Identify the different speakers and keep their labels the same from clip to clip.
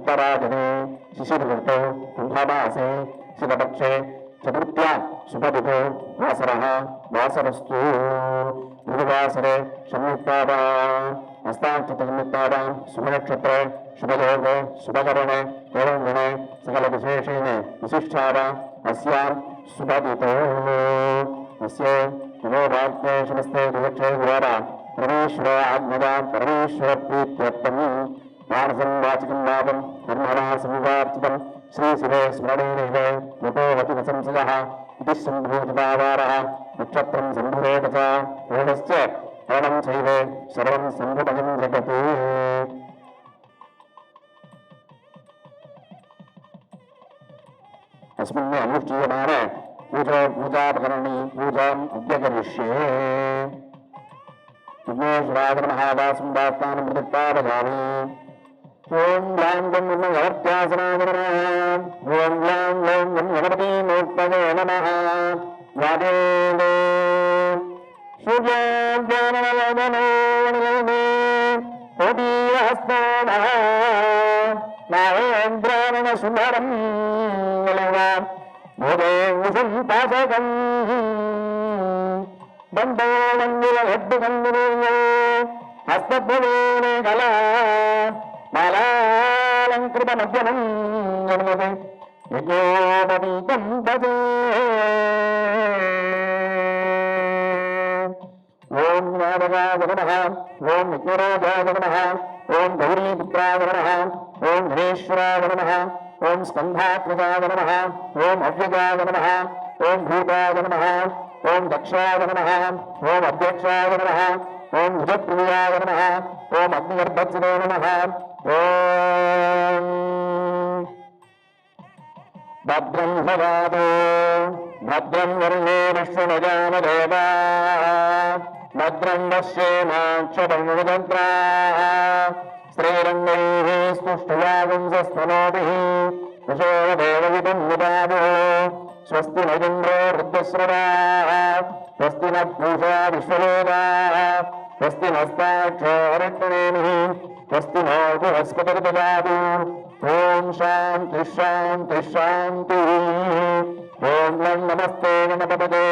Speaker 1: उत्तरायणे शिशिरऋतौ कुम्भमासे शुभपक्षे चतुर्थ्या शुभदिने वासरः वासरस्तु गुरुवासरे संयुक्तानाम् हस्ताक्षतसंयुक्तानां शुभनक्षत्रे शुभयोगे शुभकरणे एवं गुणे सकलविशेषेण विशिष्टानां अस्यां शुभदितो अस्य नमोवाक्ये शमस्ते विवक्षे गुरोरा परमेश्वर आत्मजा परमेश्वरप्रीत्यर्थं मानसं वाचिकं वापं कर्मणा संवार्चितं श्रीशिवे स्मरणेनैव नपोवति न संशयः इति सम्भूतदावारः नक्षत्रं सम्भुरेत च पूर्णश्च पूर्णं चैव सर्वं सम्भुतमं जगति अस्मिन् अनुष्ठीयमाने पूजोपकरणी पूजाम् उद्यकरिष्ये विघ्नेश्वराय नमः दासं दास्तानं प्रदत्तावधामि ओं ग्लां गं गणपत्यासनाय नमः ओं ग्लां गं गणपतिमूर्तये नमः यादेव सूर्योज्ञानवदनो कोटिहस्तनः नागेन्द्राणसुन्दरं भोगेन्दुसम्पासकम् बन्धो मङ्गलहड्डकन्दुलो हस्तभुवेन कला बालालङ्कृतमध्यमं निर्मते यज्ञोपवीतं भजे ॐ नारदाय नमः ॐ विघ्नराजाय नमः ॐ गौरीपुत्राय नमः ॐ गणेश्वराय नमः ॐ स्कन्धात्मजाय नमः ॐ अव्यजाय नमः ॐ भूताय नमः ॐ दक्षाय नमः ॐ अध्यक्षाय नमः ॐ भुजप्रियाय नमः ॐ अग्निगर्भज्जने नमः ॐ भद्रं ददातु भद्रं वर्णेरश्वनजामदेवा भद्रं पश्येमाक्षतमुदन्त्राः श्रीरङ्गैः स्तुष्टुवागुंसस्तनोभिः कुशोदेवविदं विदामो स्वस्ति न इन्द्रो वृद्धश्रवाः स्वस्ति न पूषा विश्ववेदाः स्वस्ति नस्ताक्षो हरिणेमिः स्वस्ति नो बृहस्पतिर्ददातु ॐ शान्ति शान्ति शान्तिः ॐ नमस्ते गणपतये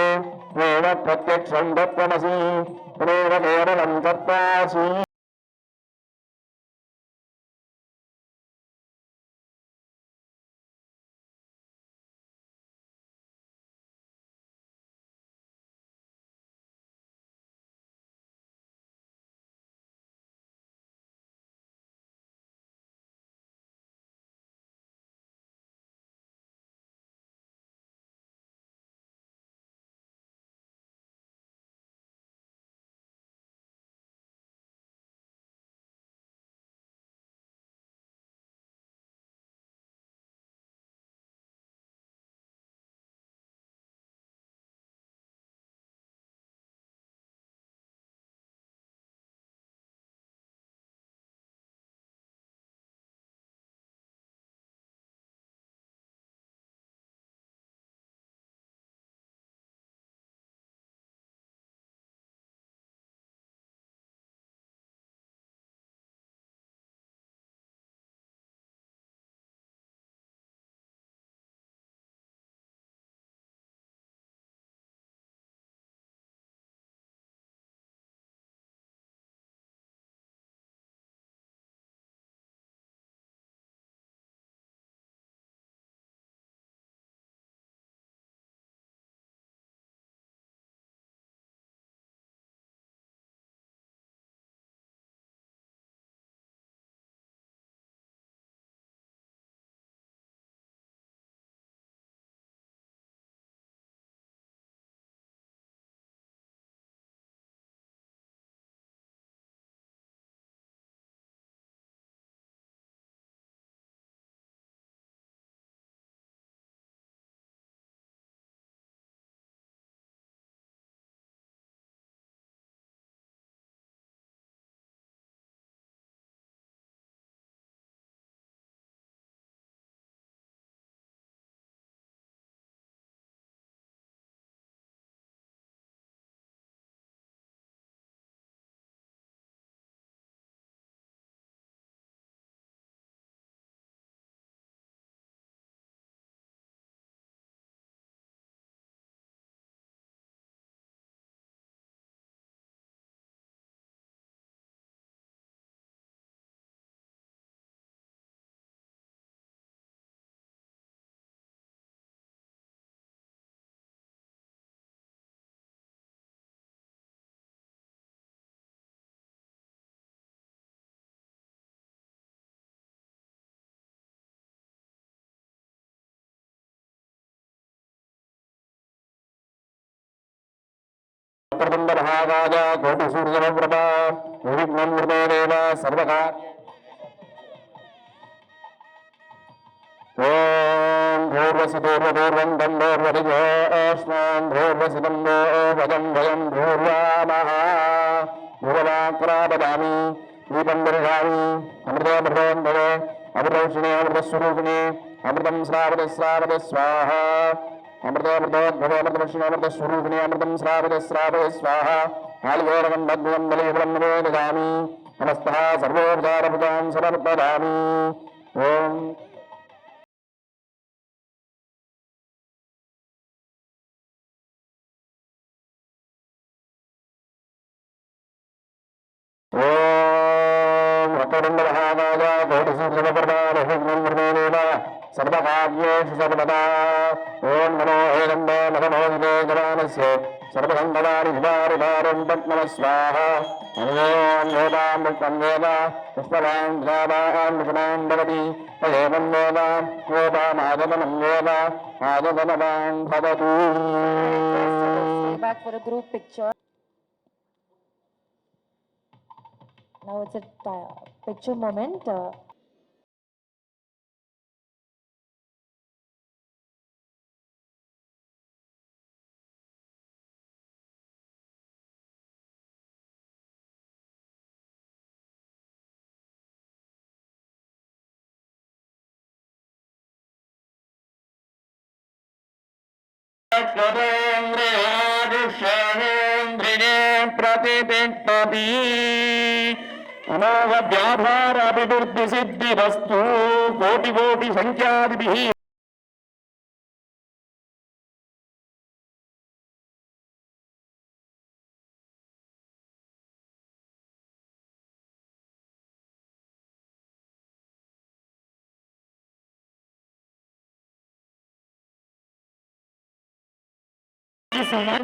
Speaker 1: त्वेन प्रत्यक्षं तत्त्वमसि त्वेन केवलं तत्त्वासि। वक्रतुण्ड महाकाय कोटिसूर्यप्रभा निर्विघ्नं देव सर्वकार्य ओम भूर्वसुपूर्वपूर्वं तन्मोर्वरिजोष्णां भूर्वसुतं नो भजं भयं भूर्वामः भूर्वाक्रापदामि दीपं दर्शयामि अमृतोऽमृतं भवे अमृतौषिणे अमृतस्वरूपिणे अमृतं श्रावते श्रावते स्वाहा अमृतोऽमृतोद्भवे अमृतवर्षिणे अमृतस्वरूपिणे अमृतं श्रावते श्रावते स्वाहा कालिघोरकं भद्रं बलिबलं निवेदयामि नमस्तः सर्वोपचारभुजां समर्पयामि ओम सर्वकार्येषु सर्वदा ओम नमो हेरम्बे नमो विवेकवानस्य सर्वसम्पदानि विदारिदारं तन्नमः स्वाहा ओम वेदामृतं वेद पुष्पवान् द्रावान् मुखमान् भवति तदेवं वेद वेदामागमनं वेद आगमनवान् भवतु.
Speaker 2: Back for a group picture. Now it's a picture moment.
Speaker 1: प्रतिष्ठति अमोघ व्यापार अभिवृद्धि सिद्धि वस्तु कोटि कोटि संख्यादिभिः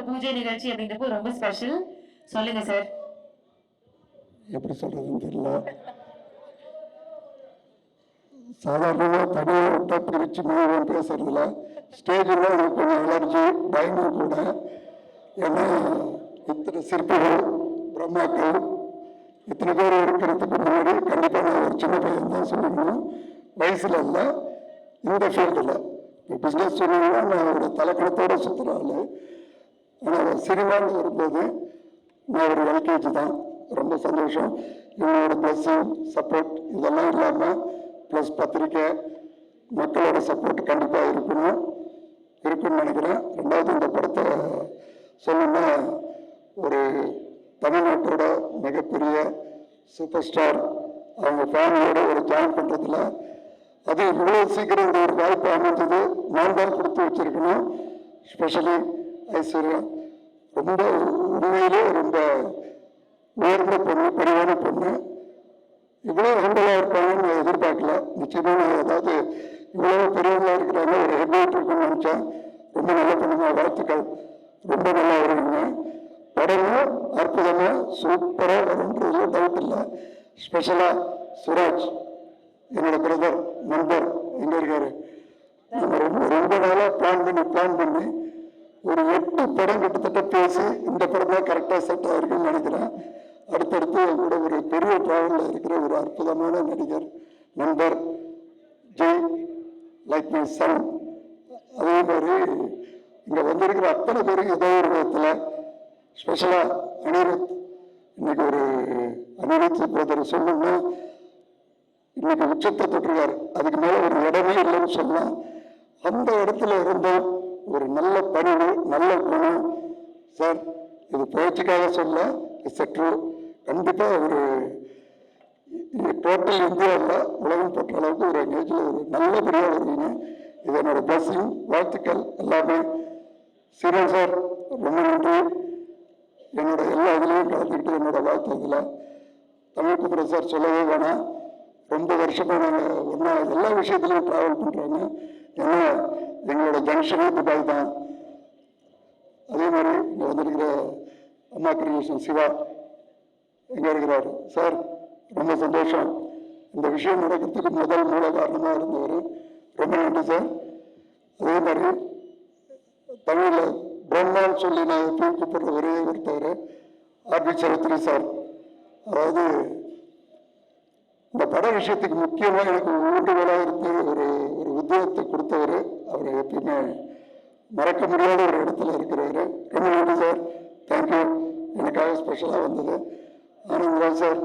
Speaker 2: பூஜை நிகழ்ச்சி அப்படிங்கிறப்போ ரொம்ப ஸ்பெஷல். சொல்லுங்க சார்.
Speaker 3: எப்படி சொல்றதுன்னு தெரியல. சாதாரணமாக தனியாக விட்டா பிரிச்சு மேலும் பேசுறதுல ஸ்டேஜில் எனக்கு கொஞ்சம் அலர்ஜி பயமும் கூட. ஏன்னா இத்தனை சிற்பிகள் பிரம்மாக்கள் இத்தனை பேர் இருக்கிறதுக்கு முன்னாடி கண்டிப்பாக நான் ஒரு சின்ன பையன் தான் சொல்லணும். வயசுல இல்லை, இந்த ஃபீல்டில் இப்போ பிஸ்னஸ் சொன்னீங்கன்னா நான் ஒரு தலைக்கணத்தோடு சுற்றுற ஆள். ஆனால் சினிமான்னு வரும்போது நான் ஒரு எல்கேஜி தான். ரொம்ப சந்தோஷம். இவங்களோட பிளஸ்ஸிங் சப்போர்ட் இதெல்லாம் இல்லாமல் ப்ளஸ் பத்திரிக்கை மக்களோட சப்போர்ட் கண்டிப்பாக இருக்குன்னு நினைக்கிறேன். ரெண்டாவது இந்த படத்தை சொல்லணும்னா ஒரு தமிழ்நாட்டோட மிகப்பெரிய சூப்பர் ஸ்டார் அவங்க ஃபேமிலியோட ஒரு ஜாயின் பண்ணுறதுல அது இவ்வளோ சீக்கிரம் இந்த ஒரு வாய்ப்பு அமைஞ்சது நான் தான் கொடுத்து வச்சிருக்கணும். ஸ்பெஷலி ஐஸ்வர்யா ரொம்ப உண்மையிலே ரொம்ப உயர்ந்த பொண்ணு, பரிவான பொண்ணு. இவ்வளோ ஹம்பிளாக இருப்பாங்கன்னு நான் எதிர்பார்க்கல. நிச்சயமாக நான் ஏதாவது இவ்வளோ பெரியவங்களாக இருக்கிறாங்க ஒரு ஹெட்லைட் இருக்குன்னு நினச்சேன். ரொம்ப நல்ல பொண்ணுங்க, வாழ்த்துக்கள். ரொம்ப நல்லா வருவீங்க. படமும் அற்புதமாக சூப்பராக வரும்ன்றது டவுட் இல்லை. ஸ்பெஷலாக சுராஜ் என்னோட பிரதர் நண்பர் எங்கே இருக்காரு. நம்ம ரொம்ப நாளாக பிளான் பண்ணி ஒரு 8 படம் கிட்டத்தட்ட பேசி இந்த படம் தான் கரெக்டாக செட் ஆகிருக்குன்னு நினைக்கிறேன். அடுத்தடுத்து கூட ஒரு பெரிய டிராவலில் இருக்கிற ஒரு அற்புதமான நடிகர் நண்பர் ஜெய், லைக் மை சன். அதே மாதிரி இங்கே வந்திருக்கிற அத்தனை பேருக்கு ஏதோ ஒரு விதத்தில் ஸ்பெஷலாக அனிருத். இன்னைக்கு ஒரு அனிருத் பிரதர் சொல்லணும்னா இன்னைக்கு உச்சத்தை தொட்டிருக்காரு. அதுக்கு மேலே ஒரு இடமே இல்லைன்னு சொல்லலாம். அந்த இடத்துல இருந்த ஒரு நல்ல பணிவு, நல்ல குணம். சார் இது பேச்சுக்காக சொல்ல, இட்ஸ் ட்ரூ. கண்டிப்பாக ஒரு டோட்டல் இந்தியாவில் உலகம் போட்ட அளவுக்கு ஒரு எங்கேஜில் ஒரு நல்லபடியாக வருவீங்க. இது என்னோட பிளஸிங், வாழ்த்துக்கள் எல்லாமே. சீரன் சார் ரொம்ப நன்றி. என்னோட எல்லா இதுலேயும் கலந்துக்கிட்டு என்னோட வாழ்த்துறதுல. தமிழ் குமரன் சார் சொல்லவே வேணாம். ரொம்ப வருஷமாக நாங்கள் ஒன்றா எல்லா விஷயத்துலையும் ட்ராவல் பண்ணுறாங்க. ஏன்னா எங்களோட ஜங்ஷனே துபாய் தான். அதே மாதிரி இங்கே வந்திருக்கிற அம்மா கிரியேஷன் சிவா எங்கே இருக்கிறார் சார், ரொம்ப சந்தோஷம். இந்த விஷயம் நடக்கிறதுக்கு முதல் மூல காரணமாக இருந்தவர். ரொம்ப நன்றி சார். அதே மாதிரி தமிழில் பிரம்மான்னு சொல்லி நான் எப்பயும் கூப்பிடுற ஒரே ஒருத்தவர் ஆர்பி சௌத்ரி சார். அதாவது இந்த பட விஷயத்துக்கு முக்கியமாக எனக்கு ஊண்டுகோலாக இருந்து ஒரு ஒரு உத்தியோகத்தை கொடுத்தவர். அவரை எப்பயுமே மறக்க முடியாத ஒரு இடத்துல இருக்கிறவர். ரொம்ப நன்றி சார், தேங்க்யூ. எனக்காக ஸ்பெஷலாக வந்தது. ஆனந்த்ராஜ் சார்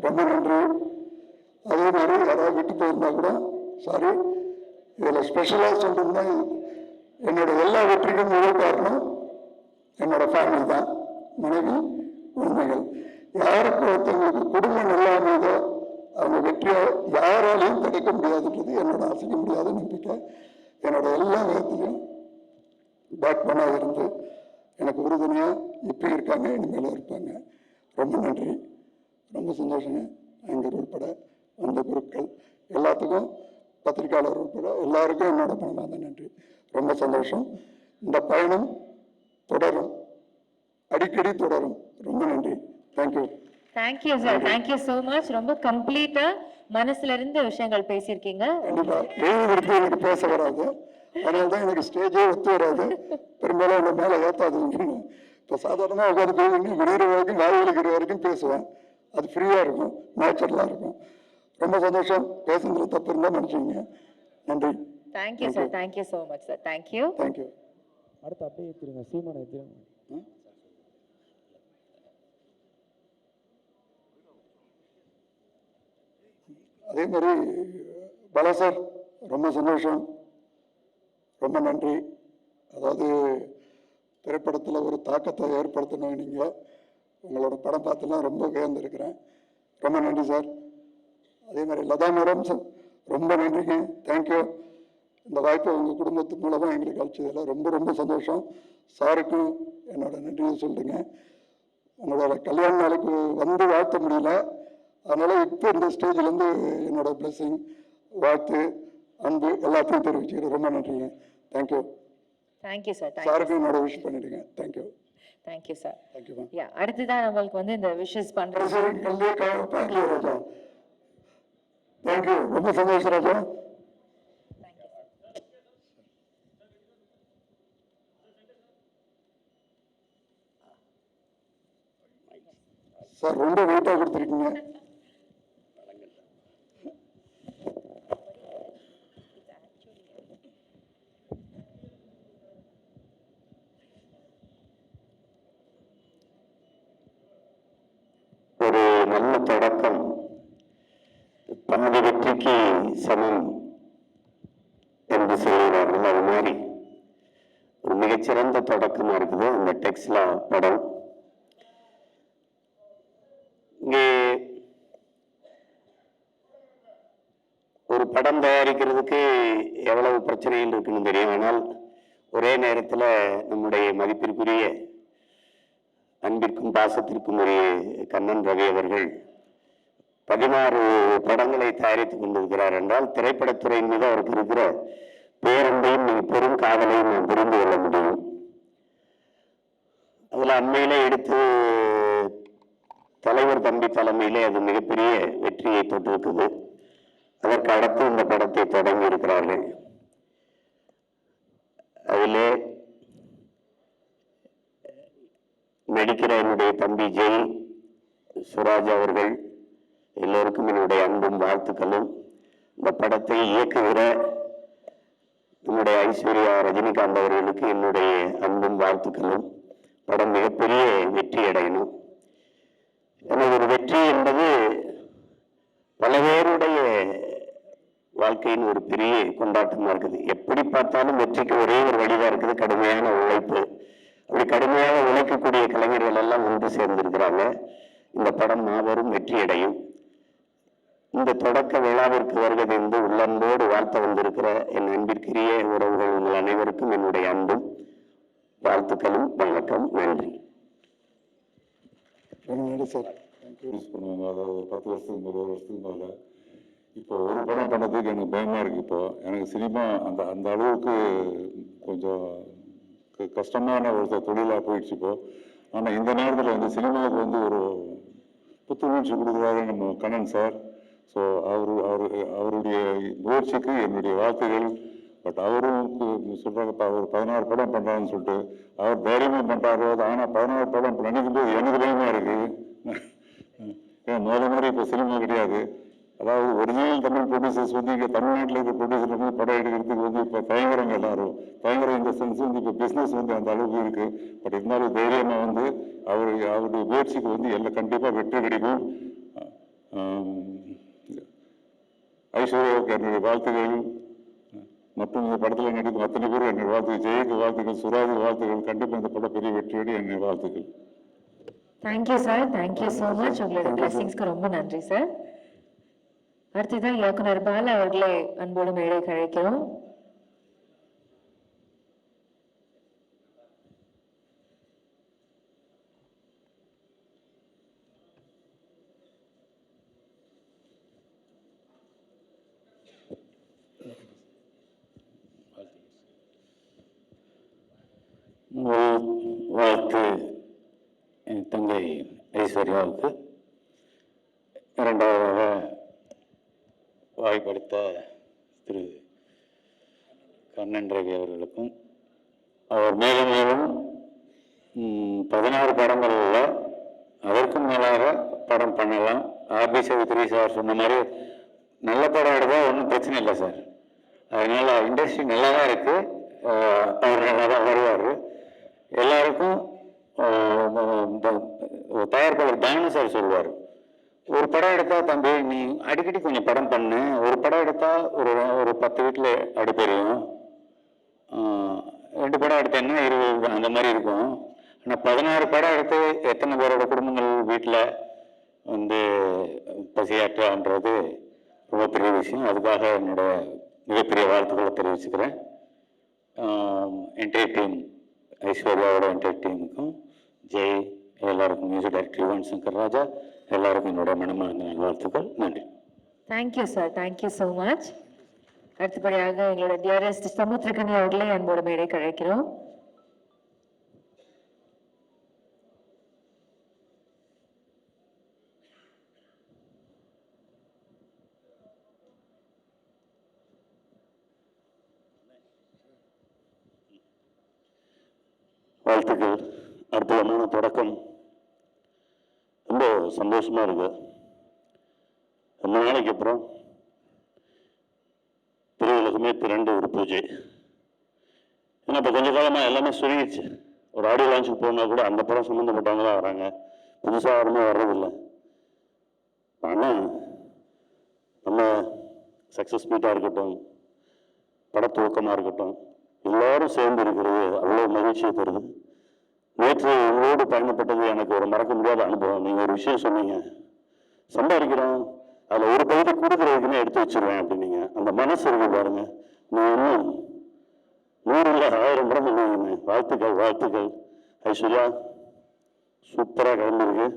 Speaker 3: ரொம்ப நன்றி. அதே மாதிரி யாராவது விட்டு போயிருந்தா கூட சாரி. இதில் ஸ்பெஷலாக சொல்றதுன்னா என்னோட எல்லா வெற்றிக்கும் முதல் காரணம் என்னோட ஃபேமிலி தான். மனைவி, குழந்தைகள். யாருக்கு ஒருத்தவங்களுக்கு குடும்பம் இல்லாமதோ அவங்க வெற்றியை யாராலையும் தடுக்க முடியாதுன்றது என்னோட அசைக்க முடியாத நம்பிக்கை. என்னோட எல்லா விதத்திலையும் பேக் பண்ணாக இருந்து எனக்கு உறுதுணையாக இப்போ இருக்காங்க, இனிமேலும் இருப்பாங்க. ரொம்ப நன்றி, ரொம்ப சந்தோஷங்க. அங்கர் உட்பட வந்த குருக்கள் எல்லாத்துக்கும், பத்திரிகையாளர் உட்பட எல்லாருக்கும் என்னோட மனமார்ந்த நன்றி. ரொம்ப சந்தோஷம். இந்த பயணம் தொடரும், அடிக்கடி தொடரும். ரொம்ப நன்றி. Thank you.
Speaker 2: Thank you sir, thank you so much. ரொம்ப கம்ப்ளீட்டா மனசுல இருந்து விஷயங்கள் பேசியிருக்கீங்க.
Speaker 3: கண்டிப்பா எழுதி எனக்கு பேச வராது, அதனாலதான் எனக்கு ஸ்டேஜே ஒத்து வராது. பெரும்பாலும் என்ன மேல ஏத்தாது. இப்போ சாதாரணமாக உட்காந்து பேசுங்க, விடுகிற வரைக்கும் வாய் வலிக்கிற வரைக்கும் பேசுவேன். அது ஃப்ரீயா இருக்கும், நேச்சுரலா இருக்கும். ரொம்ப சந்தோஷம். பேசுனதுல தப்பு இருந்தால் மன்னிச்சுங்க. நன்றி.
Speaker 2: Thank you sir, thank you so much sir. Thank you.
Speaker 3: Thank you.
Speaker 4: அடுத்து அப்படியே ஏற்றிடுங்க, சீமானை ஏற்றிடுங்க.
Speaker 3: அதே மாதிரி பாலா சார் ரொம்ப சந்தோஷம், ரொம்ப நன்றி. அதாவது திரைப்படத்தில் ஒரு தாக்கத்தை ஏற்படுத்தணும். நீங்கள் உங்களோட படம் பார்த்துலாம் ரொம்ப வியந்திருக்கிறேன். ரொம்ப நன்றி சார். அதே மாதிரி லதா மேடம் சார் ரொம்ப நன்றிங்க, தேங்க்யூ. இந்த வாய்ப்பை உங்கள் குடும்பத்து மூலமாக எங்களுக்கு அளிச்சதில் ரொம்ப ரொம்ப சந்தோஷம். சாருக்கும் என்னோட நன்றியை சொல்லுங்க. உங்களோட கல்யாண நாளுக்கு வந்து வாழ்த்த முடியல, அதனால் இப்போ இந்த ஸ்டேஜ்லேருந்து என்னோட பிளெஸிங், வாழ்த்து, அன்பு எல்லாத்தையும் தெரிவிச்சுக்கிறேன். ரொம்ப நன்றிங்க, தேங்க்யூ.
Speaker 2: Thank you sir.
Speaker 3: சாருக்கு என்னோட விஷ் பண்ணிடுங்க. தேங்க்யூ.
Speaker 2: Thank you sir.
Speaker 3: தேங்க்யூ.
Speaker 2: யா, அடுத்துதான் நம்மளுக்கு வந்து இந்த விஷஸ் பண்றோம்.
Speaker 3: தேங்க்யூ ராஜா, தேங்க்யூ. ரொம்ப சந்தோஷம் ராஜா. சார் ரொம்ப வெயிட்டாக கொடுத்துருக்கீங்க.
Speaker 1: ஒரு நல்ல தொடக்கம் பாதி வெற்றிக்கு சமம் என்று சொல்கிறார்கள். அது மாதிரி ஒரு மிகச்சிறந்த தொடக்கமா இருக்குது இந்த டெக்ஸ்லா படம். இங்கே ஒரு படம் தயாரிக்கிறதுக்கு எவ்வளவு பிரச்சனைகள் இருக்குன்னு தெரியும். ஆனால் ஒரே நேரத்தில் நம்முடைய மதிப்பிற்குரிய அன்பிற்கும் பாசத்திற்கும் உரிய கண்ணன் ரவி அவர்கள் 16 படங்களை தயாரித்துக் கொண்டிருக்கிறார் என்றால் திரைப்படத்துறையின் மீது அவருக்கு இருக்கிற பேரன்பையும் பெரும் காதலையும் நாம் புரிந்து கொள்ள முடியும். அதில் அண்மையிலே எடுத்து தலைவர் தம்பி தலைமையிலே அது மிகப்பெரிய வெற்றியை தொட்டிருக்குது. அதற்கு அடுத்து இந்த படத்தை தொடங்கி இருக்கிறார்கள். அதிலே நடிக்கிற என்னுடைய தம்பி ஜெய், சுராஜ் அவர்கள் எல்லோருக்கும் என்னுடைய அன்பும் வாழ்த்துக்களும். இந்த படத்தை இயக்குகிற நம்முடைய ஐஸ்வர்யா ரஜினிகாந்த் அவர்களுக்கு என்னுடைய அன்பும் வாழ்த்துக்களும். படம் மிகப்பெரிய வெற்றி அடையணும். ஏன்னா ஒரு வெற்றி என்பது பல பேருடைய வாழ்க்கையின் ஒரு பெரிய கொண்டாட்டமா இருக்குது. எப்படி பார்த்தாலும் வெற்றிக்கு ஒரே ஒரு வழிதான் இருக்குது, கடுமையான உழைப்பு. அப்படி கடுமையாக உழைக்கக்கூடிய கலைஞர்கள் எல்லாம் ஒன்று சேர்ந்திருக்கிறாங்க. இந்த படம் மாபெரும் வெற்றி அடையும். இந்த தொடக்க விழாவிற்கு வருவதென்று உள்ளன்போடு வாழ்த்த வந்திருக்கிற என் அன்பிற்குரிய உறவுகள் உங்கள் அனைவருக்கும் என்னுடைய அன்பும் வாழ்த்துக்களும். வணக்கம், நன்றி.
Speaker 5: பண்ணுவாங்க. அதாவது 10 வருஷத்துக்கு 20 வருஷத்துக்கு மேலே இப்போ ஒரு படம் பண்ணதுக்கு எனக்கு பயமாக இருக்குது. இப்போ எனக்கு சினிமா அந்த அளவுக்கு கொஞ்சம் கஷ்டமான ஒரு தொழிலாக போயிடுச்சு இப்போ. ஆனால் இந்த நேரத்தில் வந்து சினிமாவுக்கு வந்து ஒரு புத்துணர்ச்சி கொடுக்குறாரு நம்ம கண்ணன் சார். ஸோ அவருடைய முயற்சிக்கு என்னுடைய வாழ்த்துகள். பட் அவரும் சொல்கிறாங்கப்பா அவர் 16 படம் பண்ணுறான்னு சொல்லிட்டு அவர் தைரியமாக பண்ணுறாரு. ஆனால் 16 படம் நினைக்கும் போது எனக்கு பயமாக இருக்குது. ஏன் முதல்ல மாதிரி இப்போ சினிமா கிடையாது. அதாவது ஒரிஜினல் தமிழ் ப்ரொடியூசர்ஸ் வந்து இங்கே தமிழ்நாட்டில் இருக்கிற ப்ரொடியூசர் வந்து படம் எடுக்கிறதுக்கு வந்து இப்போ தயங்குறாங்க எல்லாரும். தயங்குற இந்த சென்ஸ் வந்து இப்போ பிஸ்னஸ் வந்து அந்த அளவுக்கு இருக்குது. பட் இருந்தாலும் தைரியமாக வந்து அவருடைய முயற்சிக்கு வந்து எல்லாம் கண்டிப்பாக வெற்றி கிடைக்கும். ஐஸ்வர்யாவுக்கு என்னுடைய வாழ்த்துக்கள் மற்றும் இந்த படத்தில் நடிக்கும் அத்தனை பேரும் என்னுடைய வாழ்த்துக்கள். ஜெயக்கு வாழ்த்துக்கள், சுராஜ் வாழ்த்துக்கள். கண்டிப்பாக இந்த படம் பெரிய வெற்றியோடு என்னுடைய வாழ்த்துக்கள்.
Speaker 2: Thank you sir, thank you so much. உங்களோட பிளஸிங்ஸ்க்கு ரொம்ப நன்றி சார். அடுத்ததான் இயக்குனர் பாலா அவர்களை அன்போடு மேடைக்கு அழைக்கிறோம்.
Speaker 6: வாழ்த்து என் தங்கை ஐஸ்வர்யாவுக்கு, இரண்டாவதாக வாய்ப்பளித்த திரு கண்ணன் ரவி அவர்களுக்கும், அவர் மேலும் மேலும் 16 படங்களில் அதற்கும் மேலாக படம் பண்ணலாம். ஆர்பி சௌத்ரி சார் சொன்ன மாதிரி நல்ல படம் எடுத்தால் ஒன்றும் பிரச்சனை இல்லை சார். அதனால் இண்டஸ்ட்ரி நல்லா தான் இருக்குது. அவர் நல்லா தான் வருவார். எல்லாருக்கும் தயாரிப்பாளர் தானு சார் சொல்லுவார், ஒரு படம் எடுத்தா தம்பி நீ அடிக்கடி கொஞ்சம் படம் பண்ணு, ஒரு படம் எடுத்தா ஒரு 10 வீட்டில் அடிப்பெரியும், 2 படம் எடுத்தேன்னா 20 அந்த மாதிரி இருக்கும். ஆனால் 16 படம் எடுத்து எத்தனை பேரோட குடும்பங்கள் வீட்டில் வந்து பசியாற்றுன்றது ரொம்ப பெரிய விஷயம். அதுக்காக என்னோட மிகப்பெரிய வாழ்த்துக்களை தெரிவிச்சுக்கிறேன். என்டையர் டீம், ஐஸ்வர்யாவோட என்டையர் டீமுக்கும், ஜெய், எல்லாருக்கும், மியூசிக் டைரக்டர் யுவன் சங்கர் ராஜா, எல்லாருக்கும் என்னோட மனமார்ந்த வாழ்த்துக்கள். நன்றி.
Speaker 2: Thank you sir, thank you so much. அடுத்தபடியாக எங்களோட டியரஸ்ட் சமுத்திரகனி அவர்களை அன்போடு மேடைக்கு அழைக்கிறோம்.
Speaker 6: வாழ்த்துக்கள். அற்புதமான தொடக்கம். ரொம்ப சந்தோஷமா இருக்கு. ரொம்ப நாளைக்கு அப்புறம் திரையுலகமே திரண்டு ஒரு பூஜை. ஏன்னா இப்போ கொஞ்ச காலமாக எல்லாமே சுருங்கிடுச்சு. ஒரு ஆடியோ லான்ச்சுக்கு போனால் கூட அந்த படம் சம்மந்தப்பட்டவங்க தான் வராங்க, புதுசாக யாருமே வர்றதில்லை. ஆனால் நம்ம சக்ஸஸ் மீட்டாக இருக்கட்டும், படத்துவக்கமாக இருக்கட்டும், எல்லாரும் சேர்ந்து இருக்கிறது அவ்வளோ மகிழ்ச்சியை தருது. நேற்று உங்களோடு பயணப்பட்டது எனக்கு ஒரு மறக்க முடியாத அனுபவம். நீங்கள் ஒரு விஷயம் சொன்னீங்க, சம்பாதிக்கிறோம் அதில் ஒரு பகுதி கொடுக்குறதுக்குன்னு எடுத்து வச்சிருவேன் அப்படின்னீங்க. அந்த மனசு இருக்கு பாருங்க. நான் இன்னும் 100 இல்லை 1000 படம் பண்ணுவீங்க. வாழ்த்துக்கள், வாழ்த்துக்கள். ஐஸ்வர்யா சூப்பராக கிளம்பிருக்கு.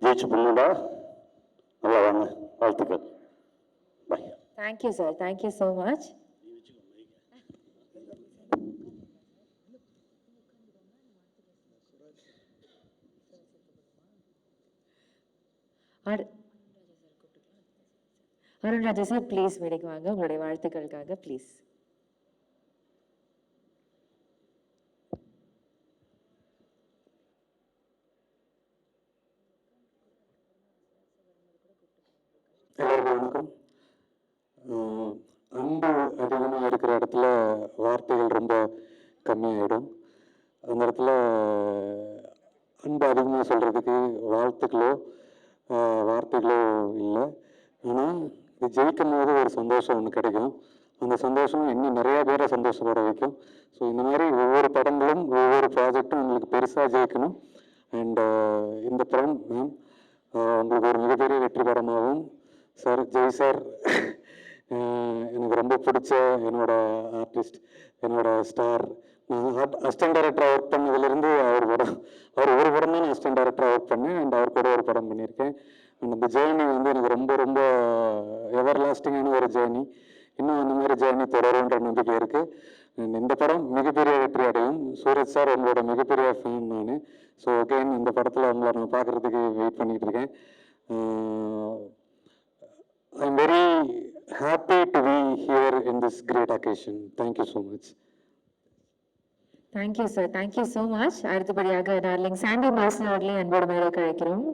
Speaker 6: ஜெயிச்சு பண்ணுடா, நல்லா வாங்க. வாழ்த்துக்கள். Bye.
Speaker 2: Thank you sir, thank you so much. Arunraja sir please மேடைக்கு வாங்க, உங்களுடைய வாழ்த்துக்களுக்காக ப்ளீஸ்.
Speaker 4: எல்லாருக்கும் வணக்கம். அன்பு அதிகமாக இருக்கிற இடத்துல வார்த்தைகள் ரொம்ப கம்மியாயிடும். அந்த இடத்துல அன்பு அதிகமாக சொல்கிறதுக்கு வாழ்த்துக்களோ வார்த்தைகளோ இல்லை. ஆனால் இது ஜெயிக்கும் போது ஒரு சந்தோஷம் ஒன்று கிடைக்கும். அந்த சந்தோஷம் இன்னும் நிறையா பேரை சந்தோஷப்பட வைக்கும். ஸோ இந்த மாதிரி ஒவ்வொரு படங்களும் ஒவ்வொரு ப்ராஜெக்டும் உங்களுக்கு பெருசாக ஜெயிக்கணும். அண்ட் இந்த படம் மேம் உங்களுக்கு ஒரு மிகப்பெரிய வெற்றி படமாகவும் சார், ஜெய் சார் எனக்கு ரொம்ப பிடிச்ச என்னோட ஆர்டிஸ்ட், என்னோட ஸ்டார். நான் அசிஸ்டன்ட் டைரக்டராக ஒர்க் பண்ணதுலேருந்து அவர் ஒரு படம் தான் நான் அசிஸ்டன்ட் டைரக்டராக ஒர்க் பண்ணேன். அண்ட் அவர் கூட ஒரு படம் பண்ணியிருக்கேன். அண்ட் அந்த ஜேர்னி வந்து எனக்கு ரொம்ப ரொம்ப எவர் லாஸ்டிங்கான ஒரு ஜேர்னி. இன்னும் அந்த மாதிரி ஜேர்னி தொடருன்ற நம்பிக்கை இருக்குது. அண்ட் இந்த படம் மிகப்பெரிய வெற்றி அடையும். சூரஜ் சார் உங்களோட மிகப்பெரிய ஃபேன் நான். ஸோ அகெயின் இந்த படத்தில் உங்களை நான் பார்க்குறதுக்கு வெயிட் பண்ணிகிட்டு இருக்கேன். I'm very happy to be here in this great occasion. Thank you so much.
Speaker 2: Thank you sir, thank you so much. அடுத்தபடியாக டார்லிங் சாண்டி மாஸ்டர் அவர்களே அன்போடு மேலே அழைக்கிறோம்.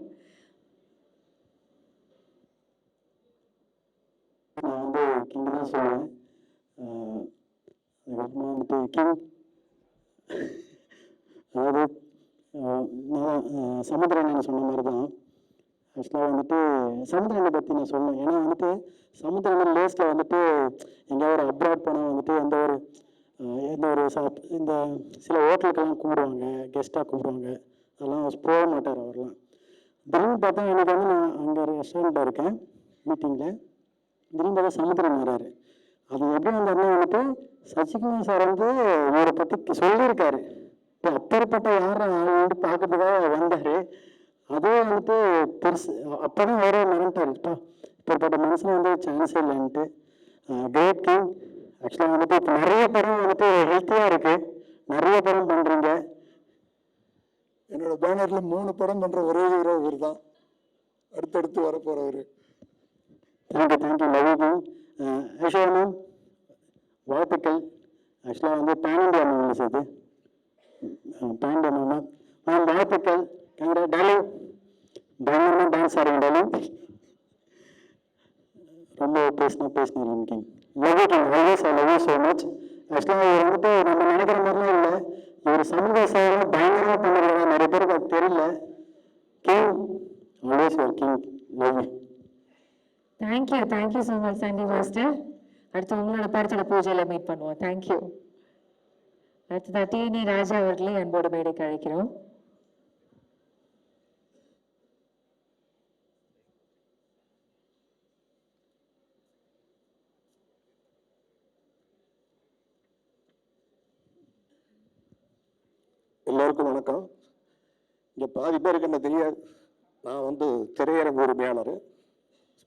Speaker 7: நான் வந்து கிங் தான் சொல்லுவேன். அதுக்கப்புறமா வந்துட்டு கிங் அதாவது நான் சமுத்திரனை சொன்ன மாதிரி தான் ஆக்சுவலாக வந்துட்டு சமுத்திரனை பற்றி நான் சொன்னேன். ஏன்னா வந்துட்டு சமுத்திரன் லேஸில் வந்துட்டு எங்கேயாவது ஒரு அப்ராட் போனால் வந்துட்டு எந்த ஒரு இந்த சில ஹோட்டலுக்கெல்லாம் கூப்பிடுவாங்க, கெஸ்ட்டாக கூப்பிடுவாங்க, அதெல்லாம் போக மாட்டார் அவர்லாம். திடீர்னு பார்த்தா எனக்கு வந்து நான் அங்கே ஒரு ரெஸ்டாரண்ட்டில் இருக்கேன் மீட்டிங்கில், திடீர்னு பார்த்தா சமுத்திரம் வர்றாரு. அது எப்படி வந்தாருன்னா வந்துட்டு சசிகுமார் சார் வந்து இவரை பற்றி சொல்லியிருக்காரு. இப்போ அப்பேற்பட்ட யாரும் வந்து பார்க்கறதுக்காக வந்தார். அதே வந்துட்டு பெருசு அப்போ தான் அவரே மிரண்டாருப்பா, இப்பேற்பட்ட மனுஷன் வந்து சான்ஸே இல்லைன்ட்டு. Great king. ஆக்சுவலாக வந்துட்டு இப்போ நிறைய படம் வந்துட்டு ஹெல்த்தியாக இருக்குது, நிறைய படம் பண்ணுறீங்க.
Speaker 3: என்னோட பேனரில் 3 படம் பண்ணுற ஒரே ஹீரோ இவர் தான், அடுத்தடுத்து வரப்போகிறவர்.
Speaker 7: Thank you love king. Aisha ma'am வாழ்த்துக்கள். ஆக்சுவலாக வந்து பேன் இண்டியா மூவிஸ் இது, பேன் இண்டியா மூவி மேம் வாழ்த்துக்கள். கங்கடா டாலிங், பயங்கரமாக டான்ஸ் ஆடுங்க டாலிங். ரொம்ப பேசினீங்க king. Love king, always I love you so much. ஆக்சுவலாக இவர் வந்துட்டு நம்ம நினைக்கிற மாதிரிலாம் இல்லை, இவர் சமூக சேவை பயங்கரமாக பண்ணுறாங்க, நிறைய பேருக்கு அது தெரியல. King, always your king. Love you.
Speaker 2: Thank you so much Sandy master. அடுத்து உங்களோட படத்தோட பூஜையில் மீட் பண்ணுவோம். தேங்க்யூ. அடுத்ததா டிஎன்ஏ ராஜா அவர்களே அன்போடு மேடைக்கு அழைக்கிறோம்.
Speaker 8: எல்லோருக்கும் வணக்கம். இங்கே பாதி பேருக்கு என்ன தெரியாது, நான் வந்து திரையரங்கு உரிமையாளர்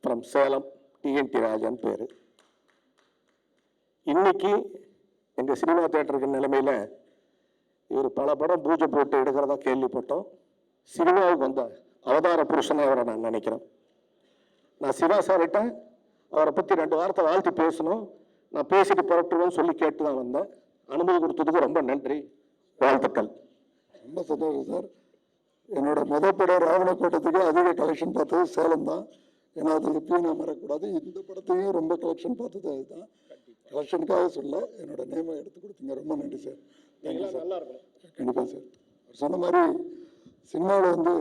Speaker 8: ஃப்ரம் சேலம், டிஎன்டி ராஜான்னு பேர். இன்னைக்கு எங்கள் சினிமா தேட்டருக்கு நிலைமையில் இவர் பல படம் பூஜை போட்டு எடுக்கிறதா கேள்விப்பட்டோம். சினிமாவுக்கு வந்த அவதார புருஷனை அவரை நான் நினைக்கிறேன். நான் சிவா சார்கிட்ட அவரை பற்றி 2 வார்த்தை வாழ்த்து பேசணும், நான் பேசிட்டு புறட்டுவேன்னு சொல்லி கேட்டு தான் வந்தேன். அனுமதி கொடுத்ததுக்கு ரொம்ப நன்றி, வாழ்த்துக்கள்.
Speaker 3: ரொம்ப சந்தோஷம் சார். என்னோட படம் ராவணக்கோட்டத்துக்கு அதிக கலெக்ஷன் பார்த்தது சேலம் தான். ஏன்னா அதில் எப்பயும் நான் மறக்கக்கூடாது. இந்த படத்தையும் ரொம்ப கலெக்ஷன் பார்த்தது அதுதான். கலெக்ஷனுக்காக சொல்ல என்னோட நேமை எடுத்து கொடுத்தீங்க, ரொம்ப நன்றி சார். Thank you sir. நல்லா இருக்கும். கண்டிப்பாக சார். சொன்ன மாதிரி சினிமாவில் வந்து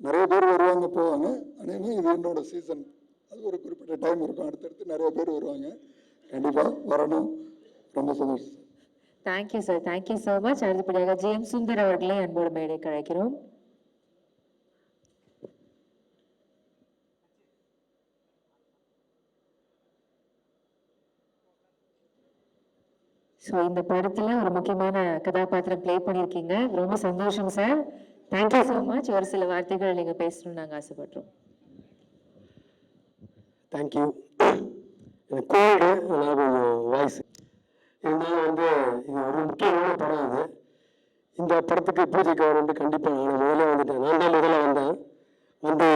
Speaker 3: நிறைய பேர் வருவாங்க போவாங்க. ஆனால் இது என்னோட சீசன், அது ஒரு குறிப்பிட்ட டைம் இருக்கும், அடுத்தடுத்து நிறைய பேர் வருவாங்க. கண்டிப்பாக வரணும். ரொம்ப சந்தோஷம் sir.
Speaker 2: Thank you sir, thank you so much. அடுத்தபடியாக ஜேம்ஸ் சுந்தர் அவர்களே அன்போடு மேடைக்கு அழைக்கிறோம். ஸோ இந்த படத்துல ஒரு முக்கியமான கதாபாத்திரம் ப்ளே பண்ணியிருக்கீங்க, ரொம்ப சந்தோஷம் சார். Thank you so much. ஒரு சில வார்த்தைகள் நீங்க பேசணும்னு நாங்கள் ஆசைப்படுறோம்.
Speaker 7: தேங்க்யூ. எனக்கு கோல்டு, அதனால் கொஞ்சம் வாய்ஸ் இருந்தாலும் வந்து இது ஒரு முக்கியமான படம். அது இந்த படத்துக்கு பூஜைக்கு வரணுன்ட்டு கண்டிப்பாக நான் முதல்ல வந்துட்டேன். நான் தான் முதல்ல வந்தேன். வந்து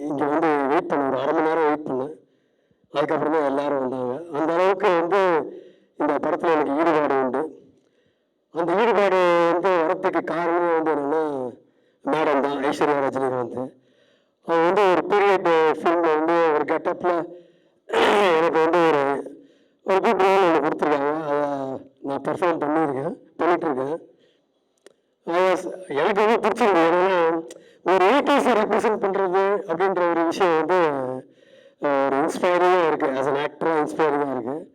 Speaker 7: இங்கே வந்து வெயிட் பண்ணேன், ஒரு 1/2 மணி நேரம் வெயிட் பண்ணேன். அதுக்கப்புறம் தான் எல்லாரும் வந்தாங்க. அந்த அளவுக்கு வந்து இந்த படத்தில் எனக்கு ஈடுபாடு உண்டு. அந்த ஈடுபாடு வந்து வரத்துக்கு காரணம் வந்து என்னென்னா மேடம் தான், ஐஸ்வர்யா ரஜினிகாந்த். அவங்க வந்து ஒரு பீரியட் ஃபிலிமில் வந்து ஒரு கெட்டப்பில் எனக்கு வந்து ஒரு குட் ரோல் ஒன்று கொடுத்துருக்காங்க. அதை நான் பெர்ஃபார்ம் பண்ணிகிட்ருக்கேன். எனக்கு வந்து பிடிச்சிருக்கு. ஏன்னா ஒரு 80s ரெப்ரசன்ட் பண்ணுறது அப்படின்ற ஒரு விஷயம் வந்து ஒரு இன்ஸ்பைரிங்காக இருக்குது. ஆஸ் அன் ஆக்டராக இன்ஸ்பைரிங்காக இருக்குது.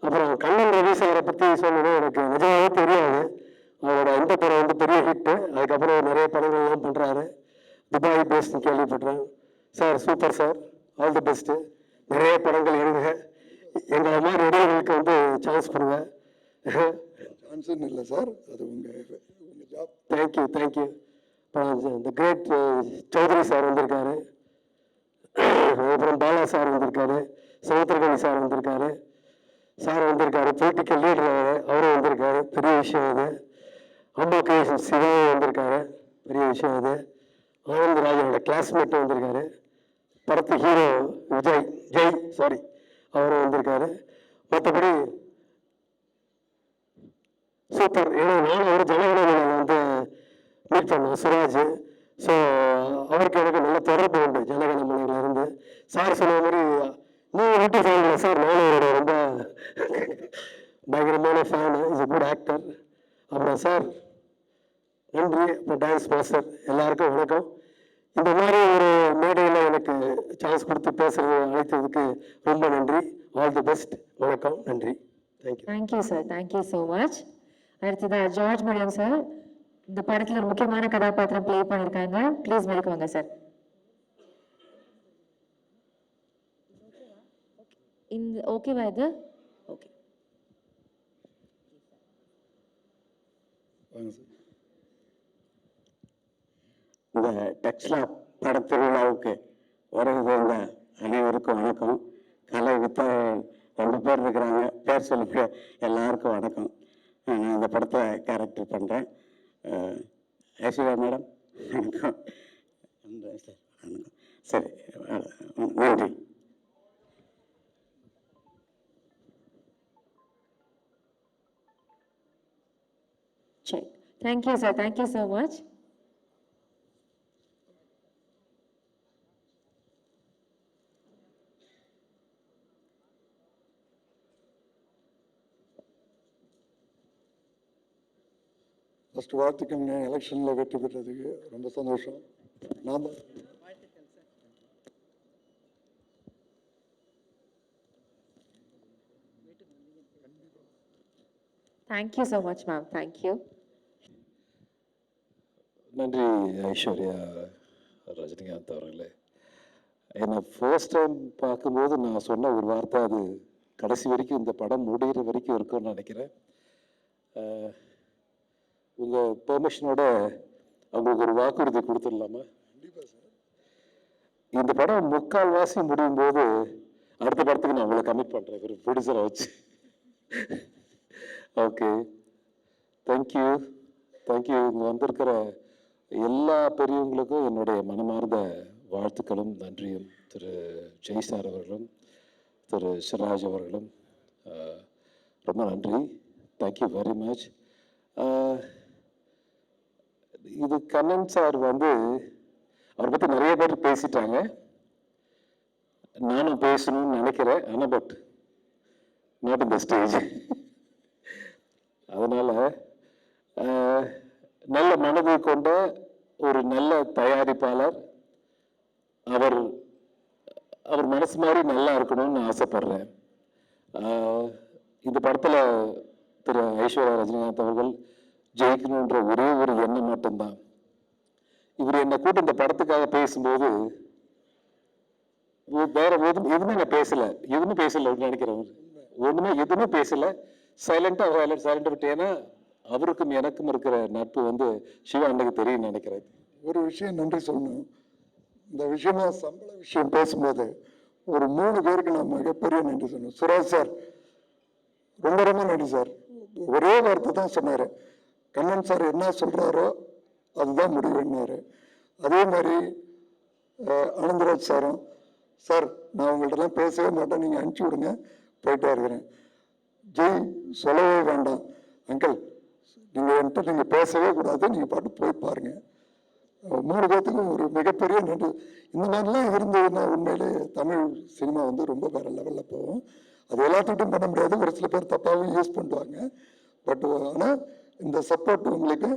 Speaker 7: அப்புறம் கண்ணன் ரவி சாரை பற்றி சொல்லணும், எனக்கு நிஜமாகவே தெரியாது. அவரோட இந்த படம் வந்து பெரிய ஹிட்டு. அதுக்கப்புறம் நிறைய படங்கள்லாம் பண்ணுறாரு. துபாய் பேஸ்ட்னு கேள்விப்படுறேன். Sir super sir, all the best. நிறைய படங்கள் எடுங்க, எங்களை மாதிரி இடைவெளிக்கு வந்து சான்ஸ் கொடுங்க.
Speaker 3: சான்ஸுன்னு இல்லை சார், அது உங்கள் ஜாப்.
Speaker 7: தேங்க்யூ. இந்த கிரேட் சௌத்ரி சார் வந்திருக்காரு, அப்புறம் பாலா சார் வந்திருக்காரு, சமுத்திரகனி சார் வந்திருக்காரு, பொலிட்டிக்கல் லீடர் அவரும் வந்திருக்காரு, பெரிய விஷயம் அது. அம்மா கிரியேஷன் சிவாவும் வந்திருக்காரு, பெரிய விஷயம் அது. ஆனந்த் ராஜனோட கிளாஸ்மேட்டும் வந்திருக்காரு. படத்து ஹீரோ விஜய் ஜெய் சாரி அவரும் வந்திருக்காரு. மற்றபடி சூப்பர். ஏன்னா நானும் ஒரு ஜனகணமனையில் வந்து மீட் பண்ணோம் சுராஜ். ஸோ அவருக்கு எனக்கு நல்ல தொடர்பு உண்டு ஜனகணமனையிலேருந்து. சார் சொன்ன மாதிரி நீங்கள் வீட்டு ஃபேன் சார், நானும் அவரோட ரொம்ப பயங்கரமான fan. Is a good actor. அப்புறம் சார் நன்றி. அப்புறம் டான்ஸ் மாஸ்டர் எல்லாருக்கும் வணக்கம். இந்த மாதிரி ஒரு மேடையில் எனக்கு சான்ஸ் கொடுத்து பேசுறது அழைத்ததுக்கு ரொம்ப நன்றி. All the best. வணக்கம். நன்றி. Thank you.
Speaker 2: Thank you sir, thank you so much. அடுத்ததா ஜார்ஜ் மரியம் சார் இந்த படத்துல ஒரு முக்கியமான கதாபாத்திரம் ப்ளே பண்ணியிருக்காங்க. ப்ளீஸ் வெல்கம் வாங்க சார். இந்த ஓகேவா இது? ஓகே.
Speaker 8: இந்த டெக்ஸ்லா படத்திருவிழாவுக்கு வருகிற அனைவருக்கும் வணக்கம். கலை வித்த 2 பேர் இருக்கிறாங்க, பேர் சொல்லுங்க. எல்லாருக்கும் வணக்கம். நான் இந்த படத்தை கேரக்டர் பண்ணுறேன். ஐஸ்வர்யா மேடம் வணக்கம். வணக்கம். சரி, நன்றி.
Speaker 2: சரி, thank you sir, thank you so much.
Speaker 3: First வாழ்த்துக்கங்க. எலெக்ஷனில் வெற்றி பெற்றதுக்கு ரொம்ப சந்தோஷம். நான் தான்
Speaker 2: thank you so much ma'am, thank you.
Speaker 4: நன்றி ஐஸ்வர்யா ரஜினிகாந்த் அவர்களே. என்னை ஃபர்ஸ்ட் டைம் பார்க்கும்போது நான் சொன்ன ஒரு வார்த்தை, அது கடைசி வரைக்கும் இந்த படம் முடிகிற வரைக்கும் இருக்கும்னு நினைக்கிறேன். உங்கள் பெர்மிஷனோட அவங்களுக்கு ஒரு வாக்குறுதி கொடுத்துடலாமா? இந்த படம் 3/4 முடியும் போது அடுத்த படத்துக்கு நான் உங்களை கமிட் பண்ணுறேன், ஒரு ப்ரொடியூசரை வச்சு. Okay, thank you. தேங்க்யூ. இங்கே வந்திருக்கிற எல்லா பெரியவங்களுக்கும் என்னுடைய மனமார்ந்த வாழ்த்துக்களும் நன்றியும். திரு ஜெய் சார் அவர்களும் திரு சிராஜ் அவர்களும் ரொம்ப நன்றி. Thank you very much. இது கண்ணன் சார் வந்து அவரை பற்றி நிறைய பேர் பேசிட்டாங்க, நானும் பேசணும்னு நினைக்கிறேன். ஆனால் but not in the stage. அதனால் நல்ல மனதை கொண்ட ஒரு நல்ல தயாரிப்பாளர், அவர் மனசு மாதிரி நல்லா இருக்கணும்னு ஆசைப்படுறேன். இந்த படத்தில் திரு ஐஸ்வர்யா ரஜினிகாந்த் அவர்கள் ஜெயிக்கணுன்ற ஒரே ஒரு எண்ணம் மட்டும்தான். இவர் என்னை கூட்டு இந்த படத்துக்காக பேசும்போது வேற எதுவுமே நான் பேசலை, எதுவுமே பேசலை நினைக்கிறேன். எதுவுமே பேசலை, சைலண்டாக விட்டு. ஏன்னா அவருக்கும் எனக்கும் இருக்கிற நட்பு வந்து சிவா அன்னைக்கு தெரியும் நினைக்கிறேன்.
Speaker 3: ஒரு விஷயம் நன்றி சொல்லணும். இந்த விஷயமா சம்பள விஷயம் பேசும்போது ஒரு 3 பேருக்கு நான் மிகப்பெரிய நன்றி சொல்லணும். சுராஜ் சார் ரொம்ப ரொம்ப நன்றி சார். ஒரே வார்த்தை தான் சொன்னார், கண்ணன் சார் என்ன சொல்கிறாரோ அதுதான் முடிவுன்னாரு. அதே மாதிரி ஆனந்தராஜ் சாரும், சார் நான் உங்கள்கிட்டலாம் பேசவே மாட்டேன், நீங்கள் அனுப்பிச்சி விடுங்க, போயிட்டே இருக்கிறேன். ஜெய் சொல்லவே வேண்டாம் அங்கிள், நீங்கள் பேசவே கூடாது, நீங்கள் பாட்டு போய் பாருங்க. 3 பேர்த்துக்கும் ஒரு மிகப்பெரிய நன்றி. இந்த மாதிரிலாம் இருந்ததுன்னா உண்மையிலே தமிழ் சினிமா வந்து ரொம்ப வேறு லெவலில் போகும். அது எல்லாத்துக்கிட்டும் பண்ண முடியாது, ஒரு சில பேர் தப்பாகவும் யூஸ் பண்ணுவாங்க. பட் ஆனால் இந்த சப்போர்ட் உங்களுக்கு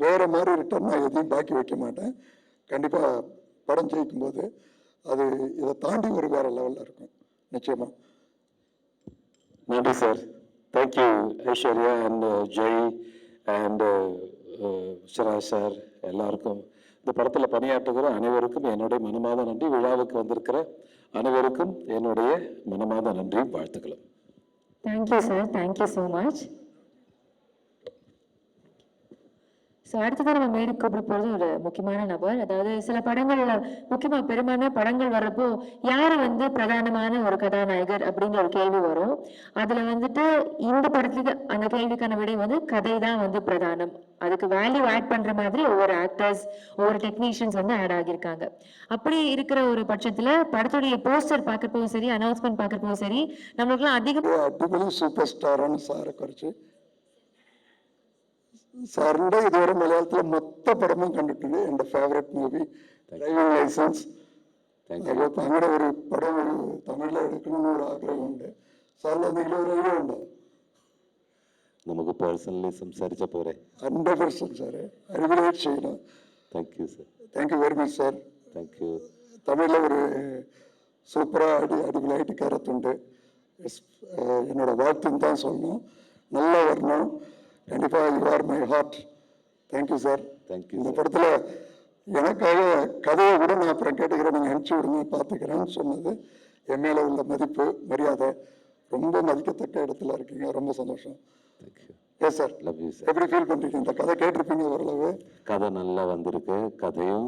Speaker 3: வேறு மாதிரி ரிட்டர்ன் நான் எதையும் பாக்கி வைக்க மாட்டேன். கண்டிப்பாக படம் ஜெயிக்கும் போது அது இதை தாண்டி ஒரு வேறு லெவலில் இருக்கும் நிச்சயமாக.
Speaker 4: நன்றி sir. Thank you Aishwarya and Jai and Siraj sir எல்லாருக்கும். இந்த படத்தில் பணியாற்றுகிற அனைவருக்கும் என்னுடைய மனமார்ந்த நன்றி. விழாவுக்கு வந்திருக்கிற அனைவருக்கும் என்னுடைய மனமார்ந்த நன்றியும் வாழ்த்துக்களும்.
Speaker 2: Thank you sir, thank you so much. So அடுத்ததான் நம்ம மேடை கூப்பிட போகிறது ஒரு முக்கியமான நபர். அதாவது சில படங்கள்ல முக்கியமாக பெரும்பாலான படங்கள் வர்றப்போ யார் வந்து பிரதானமான ஒரு கதாநாயகர் அப்படிங்கிற ஒரு கேள்வி வரும். அதில் வந்துட்டு இந்த படத்துக்கு அந்த கேள்விக்கான விடை வந்து கதை தான் வந்து பிரதானம். அதுக்கு வேல்யூ ஆட் பண்ற மாதிரி ஒவ்வொரு ஆக்டர்ஸ் ஒவ்வொரு டெக்னீஷியன்ஸ் வந்து ஆட் ஆகியிருக்காங்க. அப்படி இருக்கிற ஒரு பட்சத்தில் படத்துடைய போஸ்டர் பார்க்குறப்பவும் சரி, அனௌன்ஸ்மெண்ட் பார்க்குறப்பவும் சரி, நம்மளுக்குலாம் அதிகம்
Speaker 3: അടിപൊളി സൂപ്പർ സ്റ്റാറാണ് സാറെ കുറിച്ച്. സാറിൻ്റെ ഇതുവരെ മലയാളത്തിലെ മൊത്ത പടമും കണ്ടിട്ടുണ്ട്. എൻ്റെ ഫേവറേറ്റ് മൂവി ഡ്രൈവിംഗ് ലൈസൻസ്. അപ്പോൾ അങ്ങനെ ഒരു പടം ഒരു തമിഴിൽ എടുക്കണമെന്ന് ഒരു ആഗ്രഹമുണ്ട്. സാറിന് എന്തെങ്കിലും ഒരു ഐഡിയ ഉണ്ടോ?
Speaker 4: നമുക്ക് പേഴ്സണലി സംസാരിച്ച പോരെ?
Speaker 3: 100% സാറേ, അടിപൊളിയായിട്ട് ചെയ്യണം.
Speaker 4: Thank you sir.
Speaker 3: Thank you very much sir.
Speaker 4: Thank you.
Speaker 3: தமிழில் ஒரு சூப்பராக அடிபொலியாയിട്ട് கருத்துண்டு. என்னோட வாழ்த்துன்னு தான் சொல்லணும். நல்லா வரணும். கண்டிப்பாக you are my heart. Thank you sir.
Speaker 4: Thank you.
Speaker 3: இந்த படத்தில் எனக்காக கதையை கூட நான் அப்புறம் கேட்டுக்கிறேன், நீங்கள் அனுப்பிச்சி விடுங்க, பார்த்துக்கிறேன்னு சொன்னது என் மேலே உள்ள மதிப்பு மரியாதை ரொம்ப மதிக்கத்தக்க இடத்துல இருக்கீங்க. ரொம்ப சந்தோஷம்.
Speaker 4: Thank you.
Speaker 3: Yes sir.
Speaker 4: Love you sir.
Speaker 3: எப்படி ஃபீல் பண்ணுறீங்க? இந்த கதை கேட்டிருப்பீங்க ஓரளவு.
Speaker 4: கதை நல்லா வந்திருக்கு. கதையும்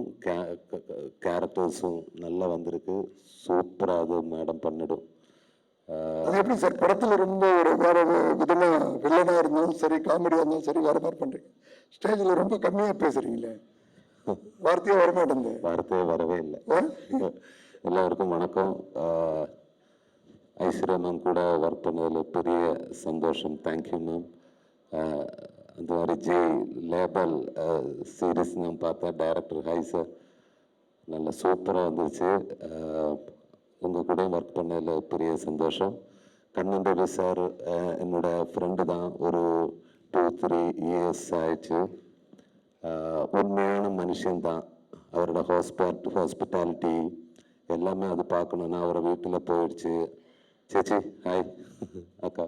Speaker 4: கேரக்டர்ஸும் நல்லா வந்திருக்கு. சூப்பராக அது மேடம் பண்ணிடும்.
Speaker 3: அது எப்படி சார் படத்தில் ரொம்ப ஒரு வேற விதமாக வில்லனாக இருந்தாலும் சரி, காமெடியாக இருந்தாலும் சரி, வேற மாதிரி பண்ணுறீங்க. ஸ்டேஜில் ரொம்ப கம்மியாக பேசுறீங்களே, வார்த்தையே வரமாட்டேங்குது.
Speaker 4: வார்த்தையே வரவே இல்லை. எல்லாருக்கும் வணக்கம். ஐஸ்வர்யா மேம் கூட ஒர்க் பண்ணதில் பெரிய சந்தோஷம். Thank you ma'am. அந்த மாதிரி ஜெய் லேபல் சீரீஸ் நான் பார்த்தேன். டைரக்டர் ஹை சார் நல்ல சூப்பராக வந்துருச்சு. உங்கள் கூட ஒர்க் பண்ணதில் பெரிய சந்தோஷம். கண்ணன் ரவி சார் என்னோட ஃப்ரெண்டு தான். ஒரு 2-3 இயர்ஸ் ஆயிடுச்சு. உண்மையான மனுஷன்தான். அவரோட ஹாஸ்பிட்டாலிட்டி எல்லாமே அது பார்க்கணுன்னா அவரை வீட்டில் போயிடுச்சு. சேச்சி ஹாய். அக்கா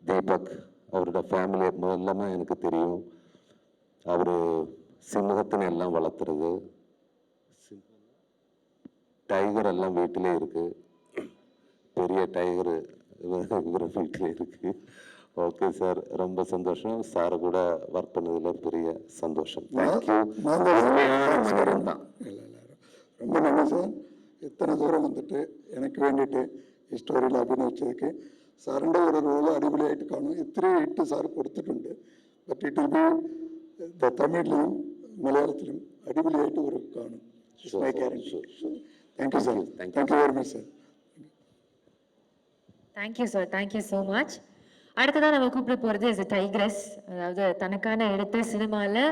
Speaker 4: தீபக் அவரோட ஃபேமிலி எல்லாமே எனக்கு தெரியும். அவர் சிம்மகத்தினை எல்லாம் வளர்த்துறது, டைகர் எல்லாம் வீட்டிலே இருக்கு. பெரிய டைகர் இவர வீட்டிலே இருக்கு. ஓகே சார், ரொம்ப சந்தோஷம். சார் கூட ஒர்க் பண்ணதில் பெரிய சந்தோஷம். தேங்க்யூ.
Speaker 3: தான் ரொம்ப நன்றி சார். இத்தனை தூரம் வந்துட்டு எனக்கு வேண்டிட்டு ഹിസ്റ്റോറിയിൽ അഭിനയിച്ചതൊക്കെ സാറിൻ്റെ ഒരു റോള് അടിപൊളിയായിട്ട് കാണും. ഇത്രയും ഹിറ്റ് സാർ കൊടുത്തിട്ടുണ്ട്. ബട്ട് ഇറ്റ് വിൽ ബി തമിഴിലും മലയാളത്തിലും അടിപൊളിയായിട്ട് ഒരു കാണും. My guarantee. Thank you sir. Thank you very much sir.
Speaker 2: Thank you sir. Thank you so much. அடுத்ததான் நம்ம கூப்பிட போகிறது இஸ் டைக்ரஸ். அதாவது தனக்கான இடத்த சினிமாவில்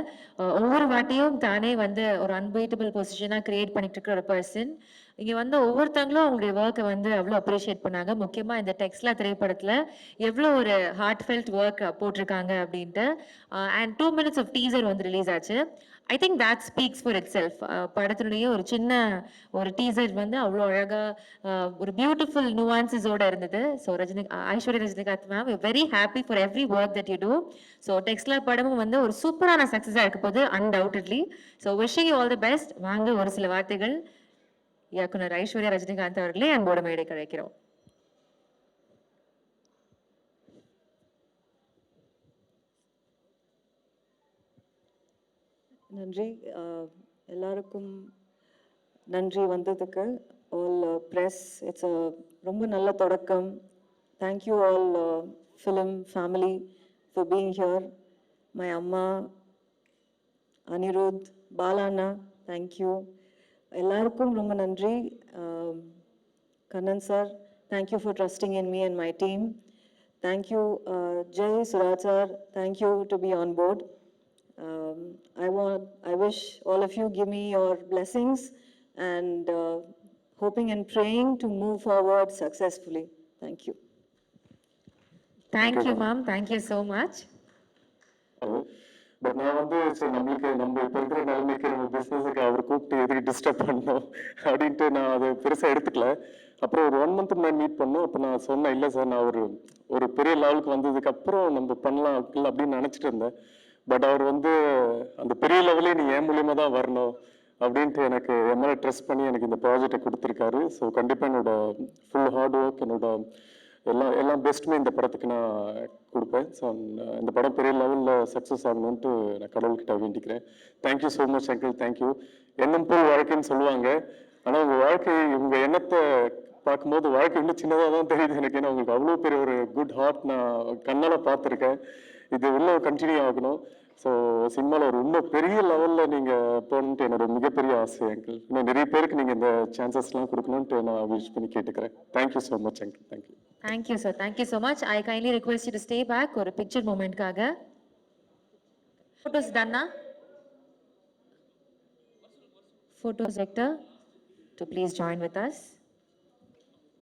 Speaker 2: ஒவ்வொரு வாட்டியும் தானே வந்து ஒரு அன்பீட்டபிள் பொசிஷனாக கிரியேட் பண்ணிட்டு இருக்கிற ஒரு பர்சன். இங்கே வந்து ஒவ்வொருத்தவங்களும் அவங்களுடைய ஒர்க்கை வந்து அவ்வளோ அப்ரிஷியேட் பண்ணாங்க. முக்கியமாக இந்த டெக்ஸ்லா திரைப்படத்தில் எவ்வளோ ஒரு ஹார்ட் ஃபெல்ட் ஒர்க் போட்டிருக்காங்க அப்படின்ட்டு. அண்ட் 2 minutes ஆஃப் டீசர் வந்து ரிலீஸ் ஆச்சு. I think that speaks for it self. படத்தினுடைய ஒரு சின்ன ஒரு டீசர் வந்து அவ்வளோ அழகாக ஒரு பியூட்டிஃபுல் நுவான்சஸோட இருந்தது. So Aishwarya Rajinikanth ma'am, very happy for every work that you do. So டெக்ஸ்லா படமும் வந்து ஒரு சூப்பரான சக்ஸஸாக இருக்க போது undoubtedly. So wishing you all the best. வாங்க ஒரு சில வார்த்தைகள் இயக்குனர் ஐஸ்வர்யா ரஜினிகாந்த் அவர்களே அன்போடு மேடைக்கு அழைக்கிறோம்.
Speaker 9: நன்றி. எல்லாருக்கும் நன்றி வந்ததுக்கு. ஆல் ப்ரெஸ், இட்ஸ் ரொம்ப நல்ல தொடக்கம். Thank you all film family for being here. My amma, Anirudh, பாலாண்ணா, தேங்க்யூ. எல்லாருக்கும் ரொம்ப நன்றி. Kannan sir, thank you for trusting in me and my team. Thank you Jai, Suraj sir, thank you to be on board. I wish all of you give me your blessings and hoping and praying to move forward successfully. Thank you.
Speaker 2: Thank you, ma'am. Thank you so much.
Speaker 4: But நான் வந்து சரி நம்மளுக்கு நம்ம இப்போ இருக்கிற நிலைமைக்கு நம்ம பிஸ்னஸுக்கு அவர் கூப்பிட்டு எதுக்கு டிஸ்டர்ப் பண்ணணும் அப்படின்ட்டு நான் அதை பெருசாக எடுத்துக்கல. அப்புறம் ஒரு 1 month முன்னாடி மீட் பண்ணோம். அப்போ நான் சொன்னேன், இல்லை சார் நான் ஒரு பெரிய லெவலுக்கு வந்ததுக்கு அப்புறம் நம்ம பண்ணலாம் இல்லை அப்படின்னு நினச்சிட்டு இருந்தேன். பட் அவர் வந்து அந்த பெரிய லெவலே நீ என் மூலியமாக தான் வரணும் அப்படின்ட்டு எனக்கு என் மேலே ட்ரெஸ்ட் பண்ணி எனக்கு இந்த ப்ராஜெக்டை கொடுத்துருக்காரு. ஸோ கண்டிப்பாக என்னோட ஃபுல் ஹார்ட் ஒர்க், என்னோட எல்லாம் பெஸ்ட்டுமே இந்த படத்துக்கு நான் கொடுப்பேன். ஸோ இந்த படம் பெரிய லெவலில் சக்ஸஸ் ஆகணும்ன்ட்டு நான் கடவுள்கிட்ட வேண்டிக்கிறேன். Thank you so much uncle, thank you. எண்ணம் போல் வாழ்க்கைன்னு சொல்லுவாங்க. ஆனால் உங்கள் வாழ்க்கை, உங்கள் எண்ணத்தை பார்க்கும்போது வாழ்க்கை இன்னும் சின்னதாக தான் தெரியுது எனக்கு. ஏன்னா உங்களுக்கு அவ்வளோ பெரிய ஒரு குட் ஹார்ட் நான் கண்ணால் பார்த்துருக்கேன். இது இன்னும் கண்டினியூ ஆகணும். ஸோ சினிமாவில் ஒரு இன்னும் பெரிய லெவலில் நீங்கள் போகணுன்ட்டு என்னோட மிகப்பெரிய ஆசை அங்கிள். இன்னும் நிறைய பேருக்கு நீங்கள் இந்த சான்சஸ்லாம் கொடுக்கணுன்ட்டு நான் விஷ் பண்ணி கேட்டுக்கிறேன். Thank you so much uncle, thank you.
Speaker 2: Thank you, sir. Thank you so much. I kindly request you to stay back ஒரு picture moment காக. Photos done, na? Photos vector to please join with us.